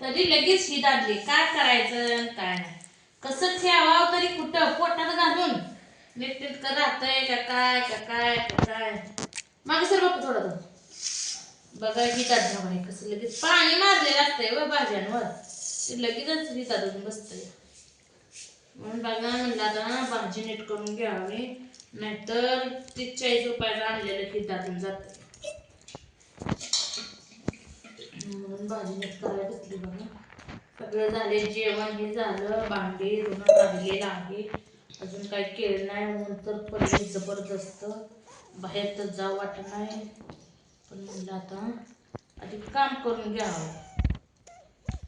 तरी लगेच ही दादली. काय करायचं काय नाही. कसं ठेवावं तरी कुठं पोटात घालून नीटनेटकं राहतंय का काय का काय का काय. मागे सर बापू थोडं बघा ही दादला बाई कसं लगेच पाणी मारलेलं असतंय व भाज्यांवर. ते लगेचच ही दादून बसतंय. म्हणून बघा म्हणलं आता भाजी नीट करून घ्यावी, नाहीतर 40 रुपयाचं आणलेलं ही दादून जातं. म्हणून भाजी नीट करायला बसली बघा. सगळं झाले, जेवण हे झालं, भांडी धुणं काढलेलं आहे. अजून काही केलं नाही म्हणून तर पडले जबरदस्त. बाहेर तर जाऊ वाटत नाही, पण म्हणलं आता आधी काम करून घ्यावं.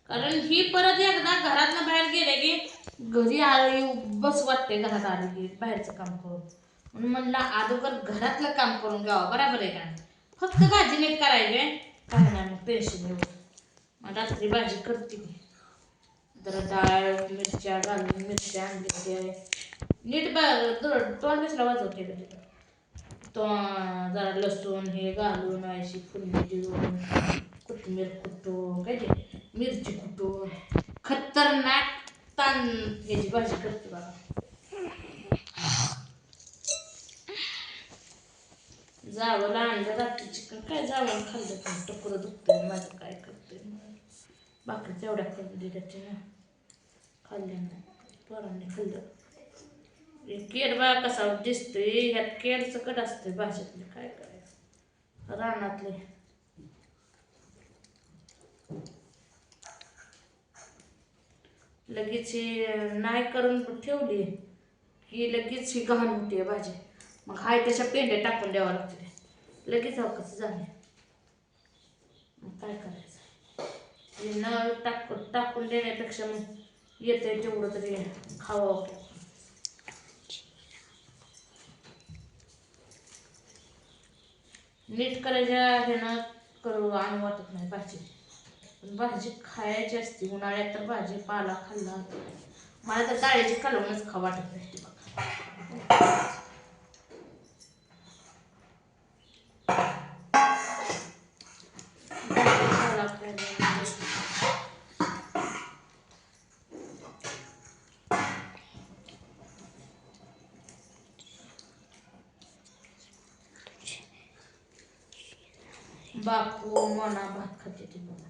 कारण ही परत एकदा घरातनं बाहेर गेले की घरी आली बस वाटते. घरात आली की बाहेरचं काम करून, म्हणून म्हणलं अगोदर घरातलं काम करून घ्यावं. बरोबर आहे का? फक्त भाजी नीट करायची, काय नाही मग टेन्शन येऊ. मग रात्री भाजी करते मी. जरा डाळ मिरच्या घालून मिरच्या आणली नीट तोंड कसला वाजवते तो. जरा लसूण हे घालून अशी फुलणी जिरून कोथिंबीर कुटून काय ते मिरची कुटून खतरनाक ताण ह्याची भाजी करते बघा. जावंला आणलं रात्री चिकन, काय जावं खाल्लं पण टकुरं दुखतंय माझं. काय करते भाकरी तेवढ्या करून दिल्या त्याच्या खाल्ल्या नाही. पोरांनी खाल्लं. केर बा कसा दिसतोय, ह्यात केर सकट असते भाजीतले. काय करायचं रानातले. लगेच नाही करून ठेवली की लगेच ही घाण होते भाजी. मग हाय तशा पेंड्या टाकून द्यावं लागते. लगेच कसं झाले. मग काय करायचं, न टाकून देण्यापेक्षा मग येते तेवढं तरी खावं. नीट करायच्या ह्यानं करू आणू वाटत नाही भाजी. पण भाजी खायची असते. उन्हाळ्यात तर भाजी पाला खाल्ला. मला तर डाळीची कालवणच खावं वाटत नाही बघा. बापू मना भात खाते ते बघा.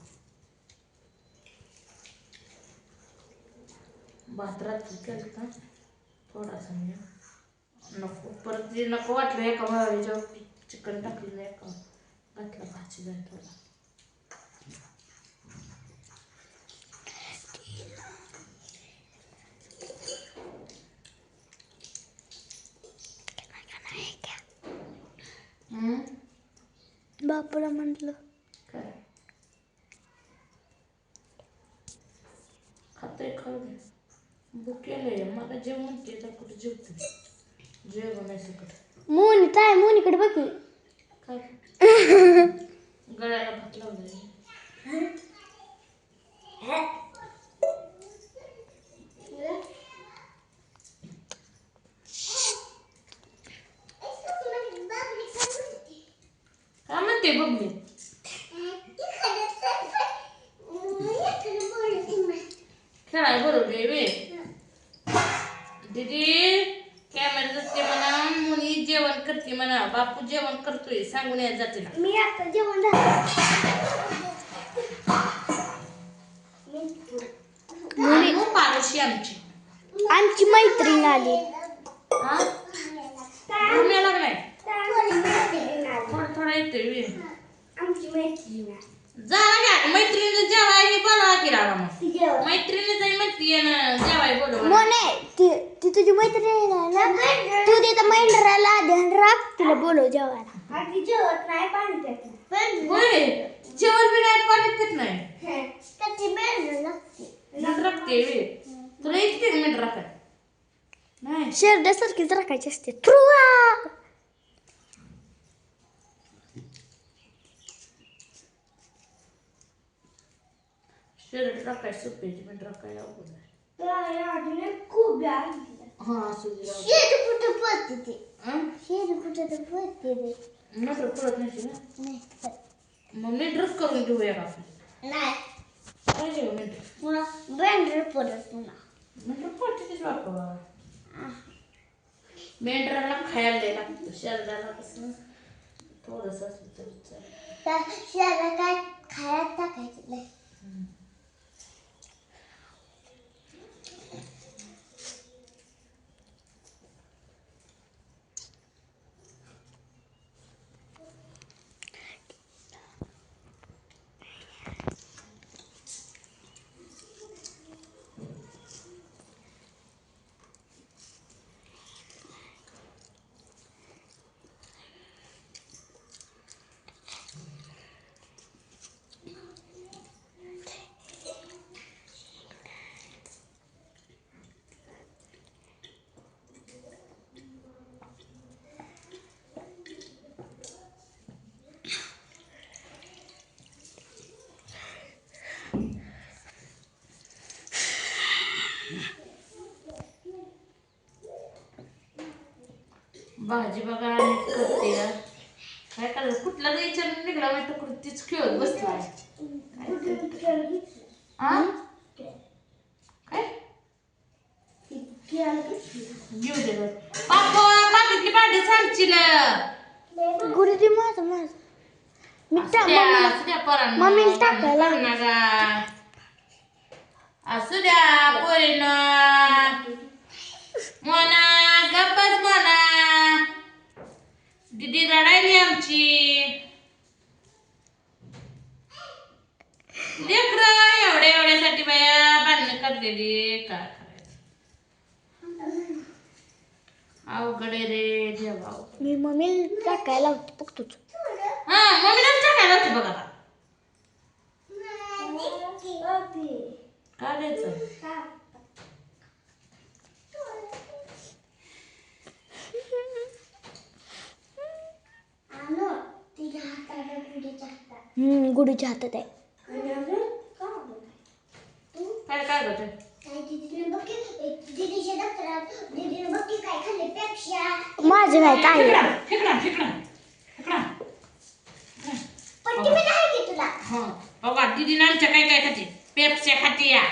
भात रात्री केलता थोडासा नको परत जे नको वाटलं एका ह्याच्यावर चिकन टाकलेलं एका घातला भाजी जाय थोडा. बापूला म्हटलं काय खाते खाऊ दे. भूक केलंय मला जेवण ते तर कुठे जेवते. जेवण नाही सकट. मोनी काय मोनीकडे बघ की. काय गळ्याला भात लावलाय. काय म्हणते बघली खेळाय बरोबर वे दीदी. कॅमेरा जाते म्हणा, मुली जेवण करते म्हणा, बापू जेवण करतोय सांगून यायला जाते ना. मी आता जेवण झालं. पारोशी आमची मैत्रीण आली. लागलाय थोडं थोडं येतोय. आमची मैत्रीण जावा घ्या मैत्रिणीला जेवाय हे बोलवा की रावा. मग मैत्रिणी जाई म्हणते जेवाय बोलवा. मोने ती तुझी मैत्रीण आहे ना, तू तिथं मेंढराला ध्यान राख, तिला बोलव जेवायला. जेवत नाही पाणी पित नाही. होय जेवण बी नाही पाणी पित नाही. त्याची मेंढर लागते. मीठ राखते वे तुला इतके मीठ राखाय नाही. शेरड्यासारखीच राखायची असते. ट्रुआ शेरड राखाय सोपे मीठ राखायला अवघड आहे. खूप हा सुजी शेर कुठे पळते ते. शेर कुठे तर पळते ते. नटर पडत नाही ना. नाही मग मीठ रस करून घेऊया का आपण. नाही पाहिजे हो मेंढर. पुन्हा बेंडर परत पुन्हा मेंढर पडते बापा. मेंढराला खायला लय लागतं, शरीराला कसं थोडंसं असलं तरी चालेल. त्या शेळ्याला काय खायला टाकायचं नाही. भाजी बघा नीट करते का काय करायचं, कुठला विचार निघाला माहिती तर तीच खेळत बसलाय. हा काय घेऊ दे बघ. पापा बाकीतली भांडी सांगशील गुरु दे माझं माझं मी मम्मीला टाकायला असू द्या पोरीनं म्हणा गप्पच म्हणा. दीदी रडायली आमची लेकरं एवढ्या एवढ्यासाठी बाया बांधणं काढलेली. काय करायचं अवघड आहे रे देवा. मी मम्मीला टाकायला होते बघतोच. हा मम्मीला टाकायला होती बघा. काय द्यायचं गुडूच्या हातात आहे. काय काय करते माझं नाही काय बघा दीदी आमच्या काय काय खाते. पेप्स्या खाते या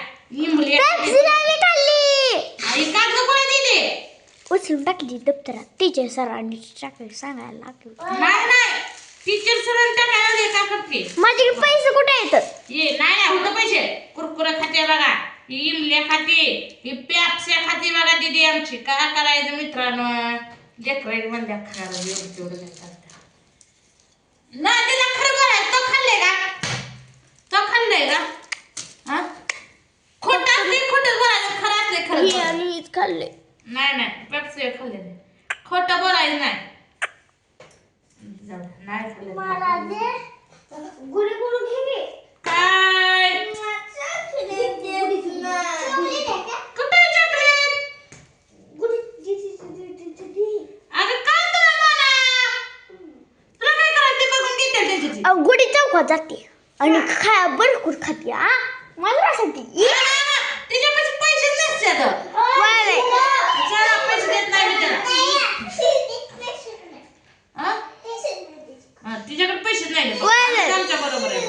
इमली कागद कोणा दिले उचलून टाकली दप्तरात. टीचर सरांनी टाकायला सांगायला लागलं. नाही टीचर सरांनी टाकायला दे का करते. माझे पैसे कुठे येतात? ये नाही होतं पैसे. कुरकुरा खाते बघा, ही इमल्या खाते, ही पेप्स्या खाते बघा दीदी आमची. काय करायचं मित्रांनो, लेकरायला म्हणल्या खायला एवढं तेवढं काय करता ना. तिला खरं बोलायचं, तो खाल्लंय का, तो खाल्लंय का. हा खोटं असले खोटं बोलायचं, खरं असले खरं आणि खाल्ले. नाही नाही पेप्सी खाल्ले नाही, खोटं बोलायचं नाही. नाही खाल्लं काय कुठे चॉकलेट. अगं काय तुला मला तुला काय करायचं ते बघून घेते त्यांची. गुढी चौकात जाते आणि खाया भरपूर खाते. मला साठी तिच्यापाशी पैसेच नसतात. पैसे देत नाही मी त्याला. तिच्याकडे पैसे नाही आमच्या बरोबर आहे.